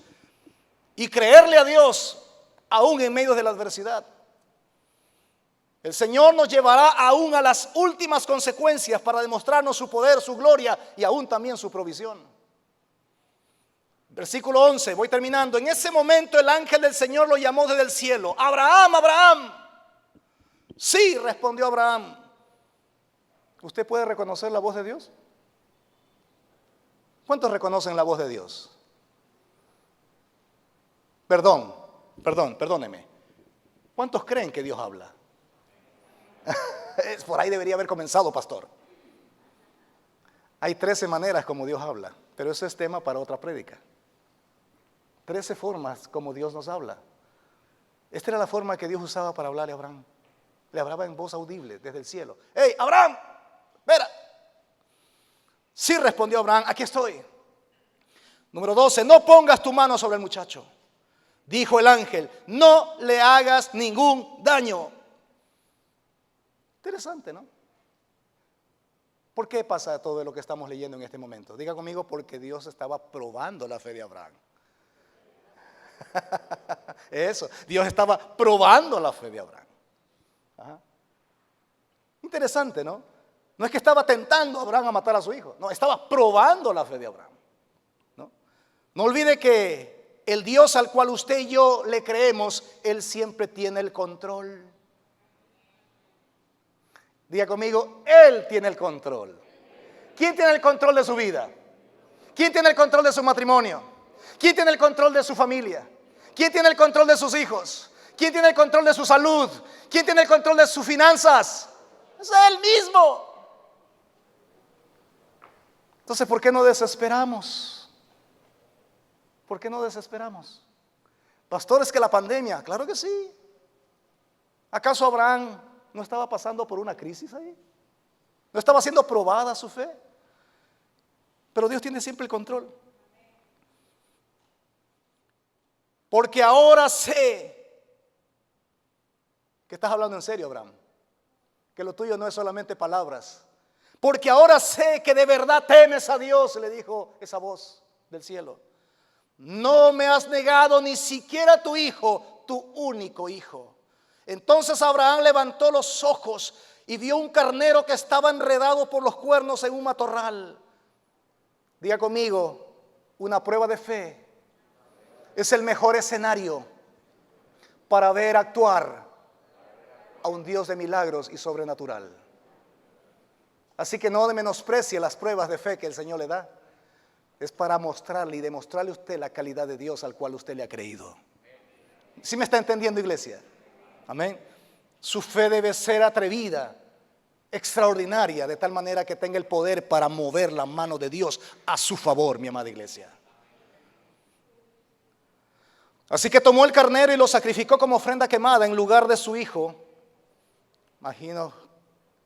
y creerle a Dios aún en medio de la adversidad. El Señor nos llevará aún a las últimas consecuencias para demostrarnos su poder, su gloria y aún también su provisión. Versículo 11, voy terminando. En ese momento el ángel del Señor lo llamó desde el cielo. Abraham, Abraham. Sí, respondió Abraham. ¿Usted puede reconocer la voz de Dios? ¿Cuántos reconocen la voz de Dios? Perdóneme. ¿Cuántos creen que Dios habla? Por ahí debería haber comenzado, pastor. Hay 13 maneras como Dios habla, pero eso es tema para otra prédica. 13 formas como Dios nos habla. Esta era la forma que Dios usaba para hablarle a Abraham. Le hablaba en voz audible desde el cielo. ¡Hey, Abraham! ¡Vera! Sí, respondió Abraham, aquí estoy. Número 12, no pongas tu mano sobre el muchacho. Dijo el ángel, no le hagas ningún daño. Interesante, ¿no? ¿Por qué pasa todo lo que estamos leyendo en este momento? Diga conmigo, porque Dios estaba probando la fe de Abraham. Eso, Dios estaba probando la fe de Abraham. Ajá. Interesante, ¿no? No es que estaba tentando a Abraham a matar a su hijo, no, estaba probando la fe de Abraham. No olvide que el Dios al cual usted y yo le creemos, Él siempre tiene el control. Diga conmigo, Él tiene el control. ¿Quién tiene el control de su vida? ¿Quién tiene el control de su matrimonio? ¿Quién tiene el control de su familia? ¿Quién tiene el control de sus hijos? ¿Quién tiene el control de su salud? ¿Quién tiene el control de sus finanzas? Es Él mismo. Entonces, ¿por qué no desesperamos? ¿Por qué no desesperamos? Pastor, es que la pandemia, claro que sí. ¿Acaso Abraham no estaba pasando por una crisis ahí? ¿No estaba siendo probada su fe? Pero Dios tiene siempre el control. Porque ahora sé que estás hablando en serio, Abraham. Que lo tuyo no es solamente palabras. Porque ahora sé que de verdad temes a Dios, le dijo esa voz del cielo. No me has negado ni siquiera a tu hijo, tu único hijo. Entonces Abraham levantó los ojos y vio un carnero que estaba enredado por los cuernos en un matorral. Diga conmigo, una prueba de fe es el mejor escenario para ver actuar a un Dios de milagros y sobrenatural. Así que no menosprecie las pruebas de fe que el Señor le da. es para mostrarle y demostrarle a usted la calidad de Dios al cual usted le ha creído. ¿Sí me está entendiendo, iglesia? Amén. Su fe debe ser atrevida, extraordinaria, de tal manera que tenga el poder para mover la mano de Dios a su favor, mi amada iglesia. Así que tomó el carnero y lo sacrificó como ofrenda quemada en lugar de su hijo. Imagino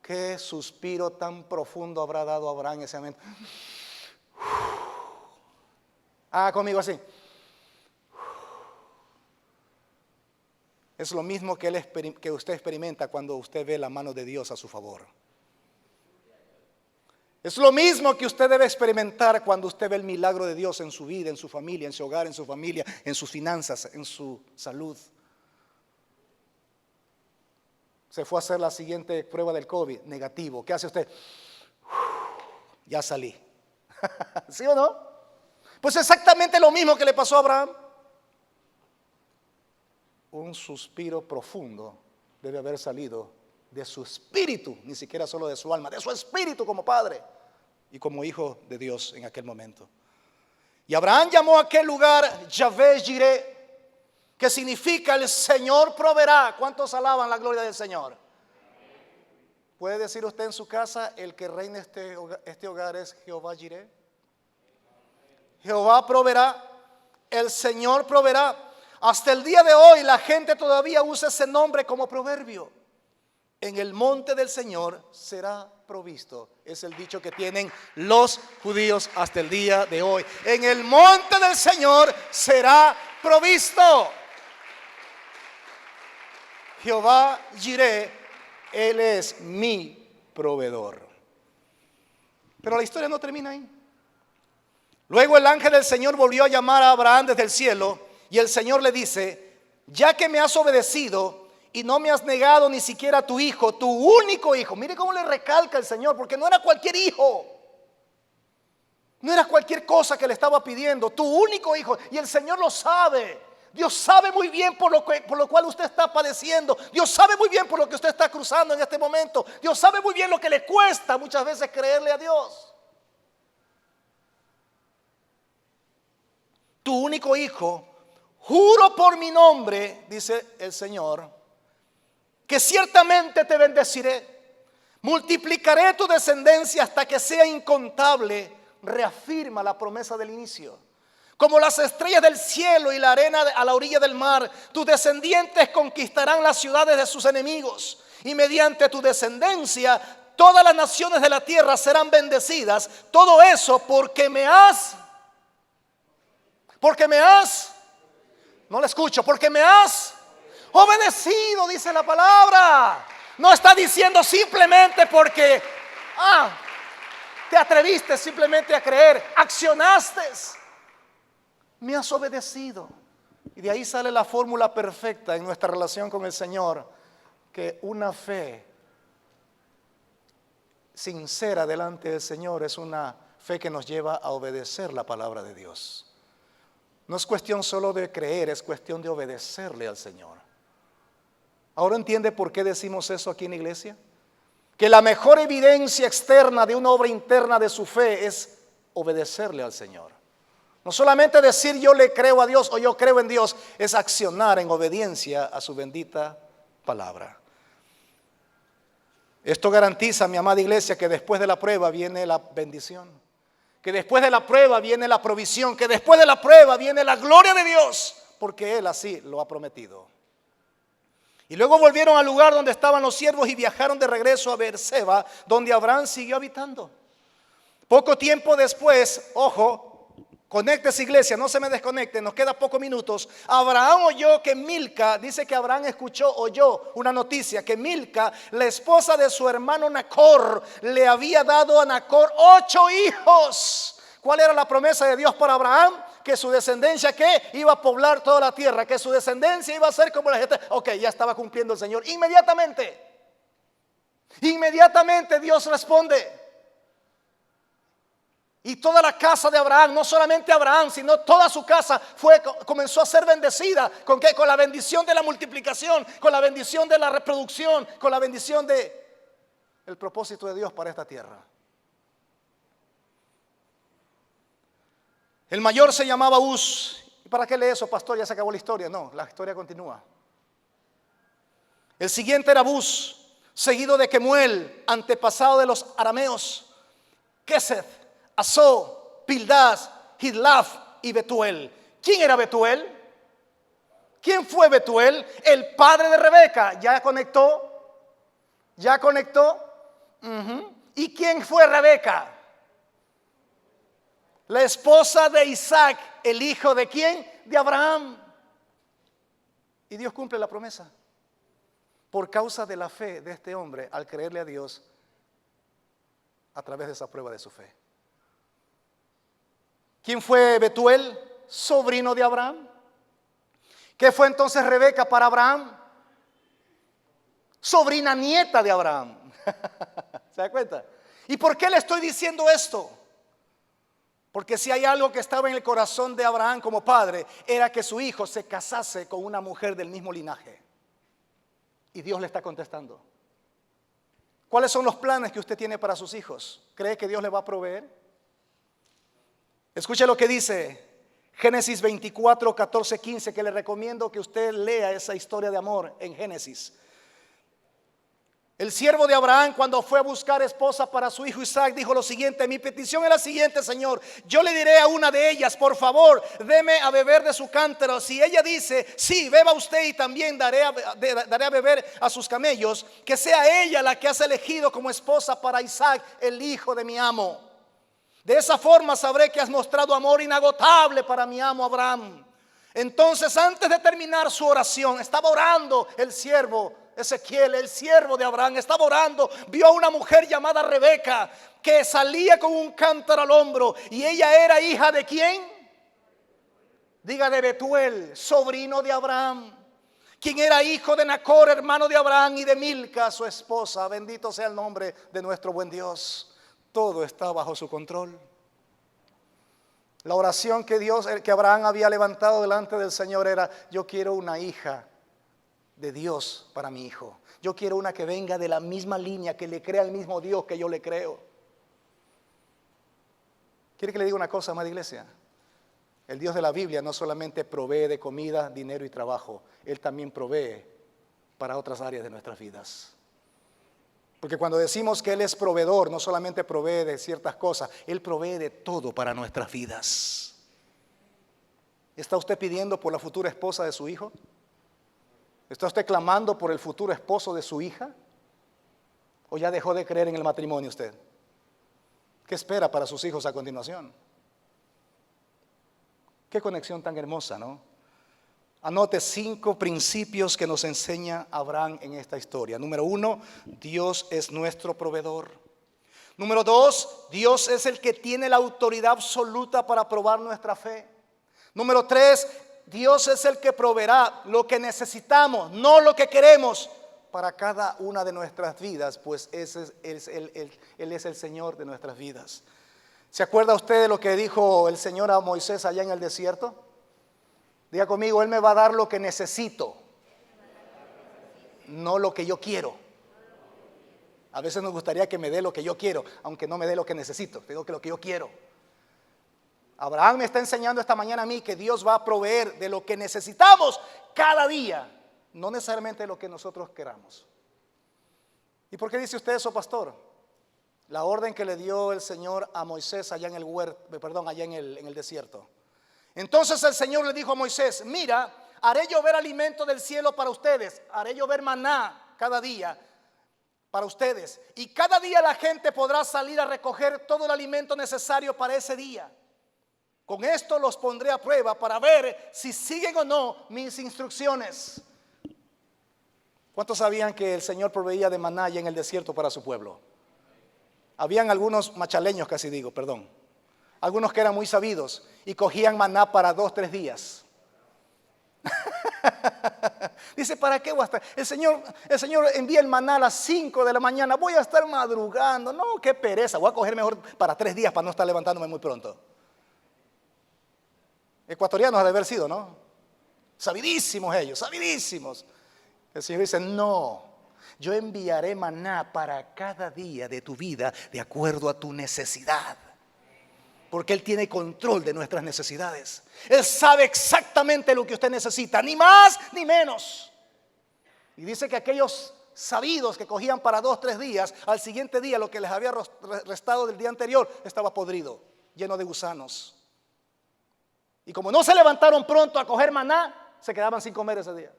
qué suspiro tan profundo habrá dado Abraham en ese momento. Conmigo así. Es lo mismo que usted experimenta cuando usted ve la mano de Dios a su favor. Es lo mismo que usted debe experimentar cuando usted ve el milagro de Dios en su vida, en su familia, en su hogar, en su familia, en sus finanzas, en su salud. Se fue a hacer la siguiente prueba del COVID, negativo. ¿Qué hace usted? Ya salí. ¿Sí o no? Pues exactamente lo mismo que le pasó a Abraham. Un suspiro profundo debe haber salido de su espíritu, ni siquiera solo de su alma, de su espíritu como padre y como hijo de Dios en aquel momento. Y Abraham llamó a aquel lugar Yahvé Jireh, que significa el Señor proveerá. ¿Cuántos alaban la gloria del Señor? ¿Puede decir usted en su casa, el que reina este hogar es Jehová Jireh? Jehová proveerá, el Señor proveerá. Hasta el día de hoy la gente todavía usa ese nombre como proverbio. En el monte del Señor será provisto. Es el dicho que tienen los judíos hasta el día de hoy. En el monte del Señor será provisto. Jehová Jireh, Él es mi proveedor. Pero la historia no termina ahí. Luego el ángel del Señor volvió a llamar a Abraham desde el cielo y el Señor le dice: ya que me has obedecido y no me has negado ni siquiera a tu hijo, tu único hijo. Mire cómo le recalca el Señor, porque no era cualquier hijo, no era cualquier cosa que le estaba pidiendo, tu único hijo. Y el Señor lo sabe. Dios sabe muy bien por lo cual usted está padeciendo. Dios sabe muy bien por lo que usted está cruzando en este momento. Dios sabe muy bien lo que le cuesta muchas veces creerle a Dios. Tu único hijo, juro por mi nombre, dice el Señor, que ciertamente te bendeciré, multiplicaré tu descendencia hasta que sea incontable. Reafirma la promesa del inicio. Como las estrellas del cielo y la arena a la orilla del mar, tus descendientes conquistarán las ciudades de sus enemigos, y mediante tu descendencia todas las naciones de la tierra serán bendecidas. Todo eso porque me has, no le escucho, porque me has obedecido, dice la palabra. No está diciendo simplemente porque te atreviste simplemente a creer, accionaste, me has obedecido. Y de ahí sale la fórmula perfecta en nuestra relación con el Señor, que una fe sincera delante del Señor es una fe que nos lleva a obedecer la palabra de Dios. No es cuestión solo de creer, es cuestión de obedecerle al Señor. ¿Ahora entiende por qué decimos eso aquí en la iglesia? Que la mejor evidencia externa de una obra interna de su fe es obedecerle al Señor. No solamente decir yo le creo a Dios o yo creo en Dios, es accionar en obediencia a su bendita palabra. Esto garantiza, mi amada iglesia, que después de la prueba viene la bendición. Que después de la prueba viene la provisión, que después de la prueba viene la gloria de Dios, porque Él así lo ha prometido. Y luego volvieron al lugar donde estaban los siervos y viajaron de regreso a Beerseba, donde Abraham siguió habitando. Poco tiempo después, ojo, conéctese iglesia, no se me desconecte, nos queda pocos minutos. Abraham oyó que Milca, dice que Abraham oyó una noticia, que Milca, la esposa de su hermano Nacor, le había dado a Nacor 8 hijos. ¿Cuál era la promesa de Dios para Abraham? Que su descendencia, ¿qué? Iba a poblar toda la tierra, que su descendencia iba a ser como la gente. Ok, ya estaba cumpliendo el Señor. Inmediatamente Dios responde. Y toda la casa de Abraham, no solamente Abraham, sino toda su casa comenzó a ser bendecida. ¿Con qué? Con la bendición de la multiplicación, con la bendición de la reproducción, con la bendición de el propósito de Dios para esta tierra. El mayor se llamaba Uz. ¿Y para qué lee eso, pastor? Ya se acabó la historia. No, la historia continúa. El siguiente era Buz, seguido de Kemuel, antepasado de los arameos, Keseth, Asó, Pildás, Hidlaf y Betuel. ¿Quién era Betuel? ¿Quién fue Betuel? El padre de Rebeca. ¿Ya conectó? ¿Ya conectó? ¿Y quién fue Rebeca? La esposa de Isaac, el hijo de ¿quién? De Abraham. Y Dios cumple la promesa. Por causa de la fe de este hombre, al creerle a Dios a través de esa prueba de su fe. ¿Quién fue Betuel? Sobrino de Abraham. ¿Qué fue entonces Rebeca para Abraham? Sobrina nieta de Abraham. ¿Se da cuenta? ¿Y por qué le estoy diciendo esto? Porque si hay algo que estaba en el corazón de Abraham como padre, era que su hijo se casase con una mujer del mismo linaje. Y Dios le está contestando. ¿Cuáles son los planes que usted tiene para sus hijos? ¿Cree que Dios le va a proveer? Escuche lo que dice Génesis 24, 14, 15, que le recomiendo que usted lea esa historia de amor en Génesis. El siervo de Abraham, cuando fue a buscar esposa para su hijo Isaac, dijo lo siguiente: mi petición es la siguiente, Señor. Yo le diré a una de ellas, por favor, deme a beber de su cántaro. Si ella dice, sí, beba usted, y también daré a beber a sus camellos, que sea ella la que has elegido como esposa para Isaac, el hijo de mi amo. De esa forma sabré que has mostrado amor inagotable para mi amo Abraham. Entonces, antes de terminar su oración, estaba orando el siervo Ezequiel, el siervo de Abraham, estaba orando. Vio a una mujer llamada Rebeca que salía con un cántaro al hombro. Y ella era hija ¿de quién? Diga, de Betuel, sobrino de Abraham, quien era hijo de Nacor, hermano de Abraham, y de Milca, su esposa. Bendito sea el nombre de nuestro buen Dios. Todo está bajo su control. La oración que Abraham había levantado delante del Señor era: yo quiero una hija de Dios para mi hijo. Yo quiero una que venga de la misma línea, que le crea al mismo Dios que yo le creo. ¿Quiere que le diga una cosa, amada iglesia? El Dios de la Biblia no solamente provee de comida, dinero y trabajo, Él también provee para otras áreas de nuestras vidas. Porque cuando decimos que Él es proveedor, no solamente provee de ciertas cosas, Él provee de todo para nuestras vidas. ¿Está usted pidiendo por la futura esposa de su hijo? ¿Está usted clamando por el futuro esposo de su hija? ¿O ya dejó de creer en el matrimonio usted? ¿Qué espera para sus hijos a continuación? Qué conexión tan hermosa, ¿no? Anote 5 principios que nos enseña Abraham en esta historia. Número 1, Dios es nuestro proveedor. Número 2, Dios es el que tiene la autoridad absoluta para probar nuestra fe. Número 3, Dios es el que proveerá lo que necesitamos, no lo que queremos, para cada una de nuestras vidas, pues Él es el Señor de nuestras vidas. ¿Se acuerda usted de lo que dijo el Señor a Moisés allá en el desierto? Diga conmigo: Él me va a dar lo que necesito, no lo que yo quiero. A veces nos gustaría que me dé lo que yo quiero, aunque no me dé lo que necesito. Digo que lo que yo quiero. Abraham me está enseñando esta mañana a mí que Dios va a proveer de lo que necesitamos cada día, no necesariamente de lo que nosotros queramos. ¿Y por qué dice usted eso, pastor? La orden que le dio el Señor a Moisés allá en el desierto. Entonces el Señor le dijo a Moisés: mira, haré llover alimento del cielo para ustedes, haré llover maná cada día para ustedes, y cada día la gente podrá salir a recoger todo el alimento necesario para ese día. Con esto los pondré a prueba para ver si siguen o no mis instrucciones. ¿Cuántos sabían que el Señor proveía de maná allá en el desierto para su pueblo? Habían algunos machaleños, casi digo, perdón, algunos que eran muy sabidos y cogían maná para 2-3 días. Dice: ¿para qué voy a estar? El Señor envía el maná a las 5 de la mañana. Voy a estar madrugando. No, qué pereza. Voy a coger mejor para 3 días para no estar levantándome muy pronto. Ecuatorianos ha de haber sido, ¿no? Sabidísimos ellos, sabidísimos. El Señor dice: no, yo enviaré maná para cada día de tu vida de acuerdo a tu necesidad. Porque Él tiene control de nuestras necesidades. Él sabe exactamente lo que usted necesita, ni más ni menos. Y dice que aquellos sabidos que cogían para 2 o 3 días, al siguiente día lo que les había restado del día anterior estaba podrido, lleno de gusanos. Y como no se levantaron pronto a coger maná, se quedaban sin comer ese día.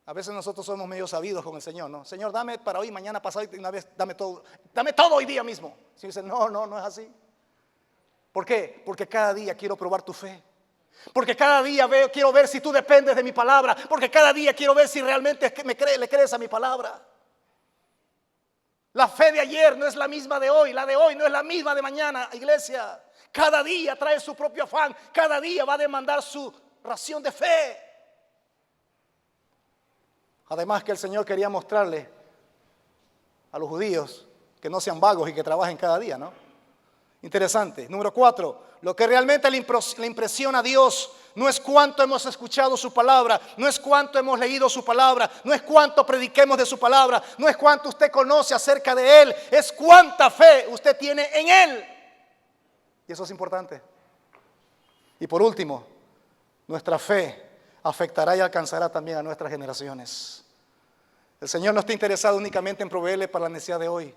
A veces nosotros somos medio sabidos con el Señor, ¿no? Señor, dame para hoy, mañana, pasado y una vez, dame todo hoy día mismo. Si dice, no es así. ¿Por qué? Porque cada día quiero probar tu fe. Porque cada día quiero ver si tú dependes de mi palabra. Porque cada día quiero ver si realmente le crees a mi palabra. La fe de ayer no es la misma de hoy. La de hoy no es la misma de mañana, iglesia. Cada día trae su propio afán. Cada día va a demandar su ración de fe. Además que el Señor quería mostrarle a los judíos que no sean vagos y que trabajen cada día, ¿no? Interesante. Número 4, lo que realmente le impresiona a Dios no es cuánto hemos escuchado su palabra, no es cuánto hemos leído su palabra, no es cuánto prediquemos de su palabra, no es cuánto usted conoce acerca de Él, es cuánta fe usted tiene en Él. Y eso es importante. Y por último, nuestra fe afectará y alcanzará también a nuestras generaciones. El Señor no está interesado únicamente en proveerle para la necesidad de hoy.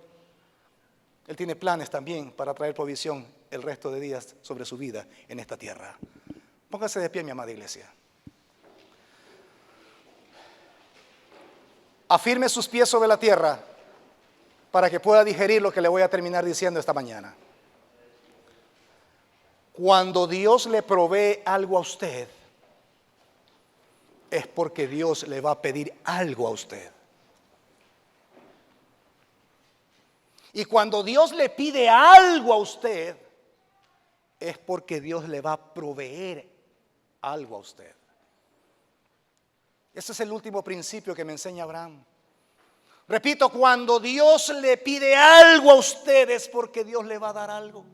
Él tiene planes también para traer provisión el resto de días sobre su vida en esta tierra. Póngase de pie, mi amada iglesia. Afirme sus pies sobre la tierra para que pueda digerir lo que le voy a terminar diciendo esta mañana. Cuando Dios le provee algo a usted, es porque Dios le va a pedir algo a usted. Y cuando Dios le pide algo a usted, es porque Dios le va a proveer algo a usted. Ese es el último principio que me enseña Abraham. Repito, cuando Dios le pide algo a usted es porque Dios le va a dar algo.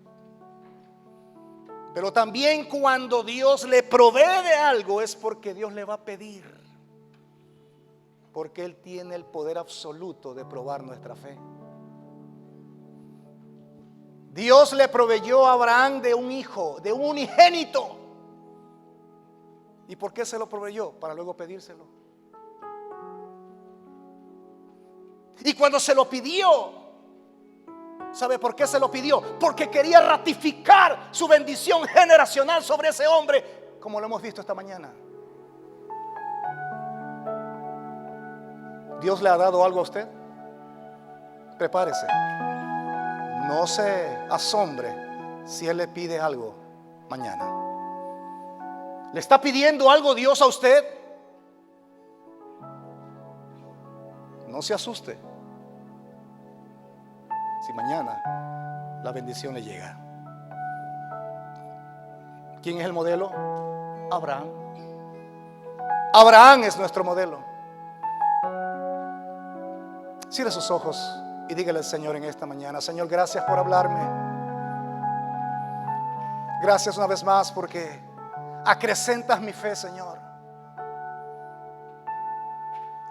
Pero también cuando Dios le provee de algo es porque Dios le va a pedir. Porque Él tiene el poder absoluto de probar nuestra fe. Dios le proveyó a Abraham de un hijo, de un unigénito. ¿Y por qué se lo proveyó? Para luego pedírselo. Y cuando se lo pidió, ¿sabe por qué se lo pidió? Porque quería ratificar su bendición generacional sobre ese hombre, como lo hemos visto esta mañana. ¿Dios le ha dado algo a usted? Prepárese. No se asombre si Él le pide algo mañana. ¿Le está pidiendo algo Dios a usted? No se asuste si mañana la bendición le llega. ¿Quién es el modelo? Abraham. Abraham es nuestro modelo. Cierre sus ojos y dígale al Señor en esta mañana: Señor, gracias por hablarme. Gracias una vez más porque acrecentas mi fe, Señor.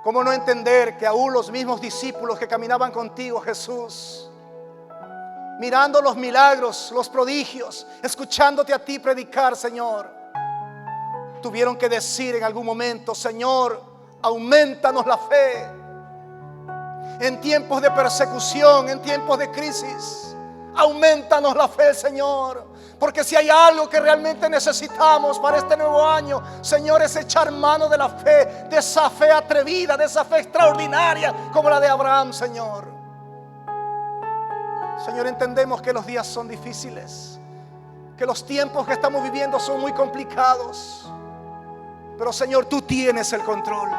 ¿Cómo no entender que aún los mismos discípulos que caminaban contigo, Jesús, mirando los milagros, los prodigios, escuchándote a ti predicar, Señor, tuvieron que decir en algún momento: Señor, aumentanos la fe en tiempos de persecución, en tiempos de crisis? Aumentanos la fe, Señor, porque si hay algo que realmente necesitamos para este nuevo año, Señor, es echar mano de la fe, de esa fe atrevida, de esa fe extraordinaria como la de Abraham, Señor. Señor, entendemos que los días son difíciles, que los tiempos que estamos viviendo son muy complicados, pero Señor, tú tienes el control.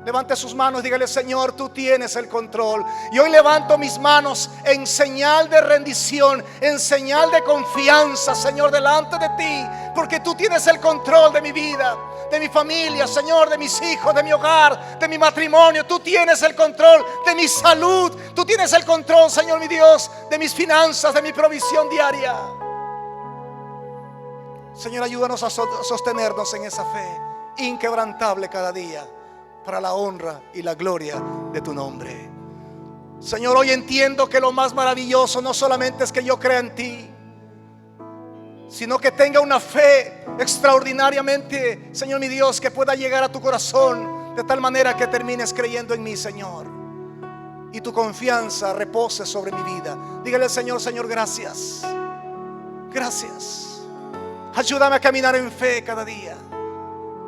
Levante sus manos, dígale: Señor, tú tienes el control. Y hoy levanto mis manos en señal de rendición, en señal de confianza, Señor, delante de ti, porque tú tienes el control de mi vida, de mi familia, Señor, de mis hijos, de mi hogar, de mi matrimonio. Tú tienes el control de mi salud. Tú tienes el control, Señor mi Dios, de mis finanzas, de mi provisión diaria. Señor, ayúdanos a sostenernos en esa fe inquebrantable cada día, para la honra y la gloria de tu nombre. Señor, hoy entiendo que lo más maravilloso no solamente es que yo crea en ti, sino que tenga una fe extraordinariamente, Señor mi Dios, que pueda llegar a tu corazón de tal manera que termines creyendo en mí, Señor, y tu confianza repose sobre mi vida. Dígale al Señor: Señor, gracias. Gracias. Ayúdame a caminar en fe cada día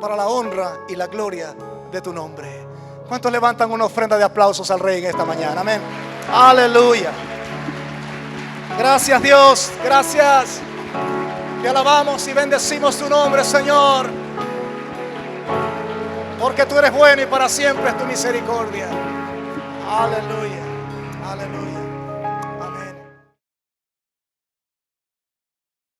para la honra y la gloria de tu nombre. ¿Cuántos levantan una ofrenda de aplausos al Rey en esta mañana? Amén. Aleluya. Gracias, Dios. Gracias. Te alabamos y bendecimos tu nombre, Señor, porque tú eres bueno y para siempre es tu misericordia. Aleluya. Aleluya.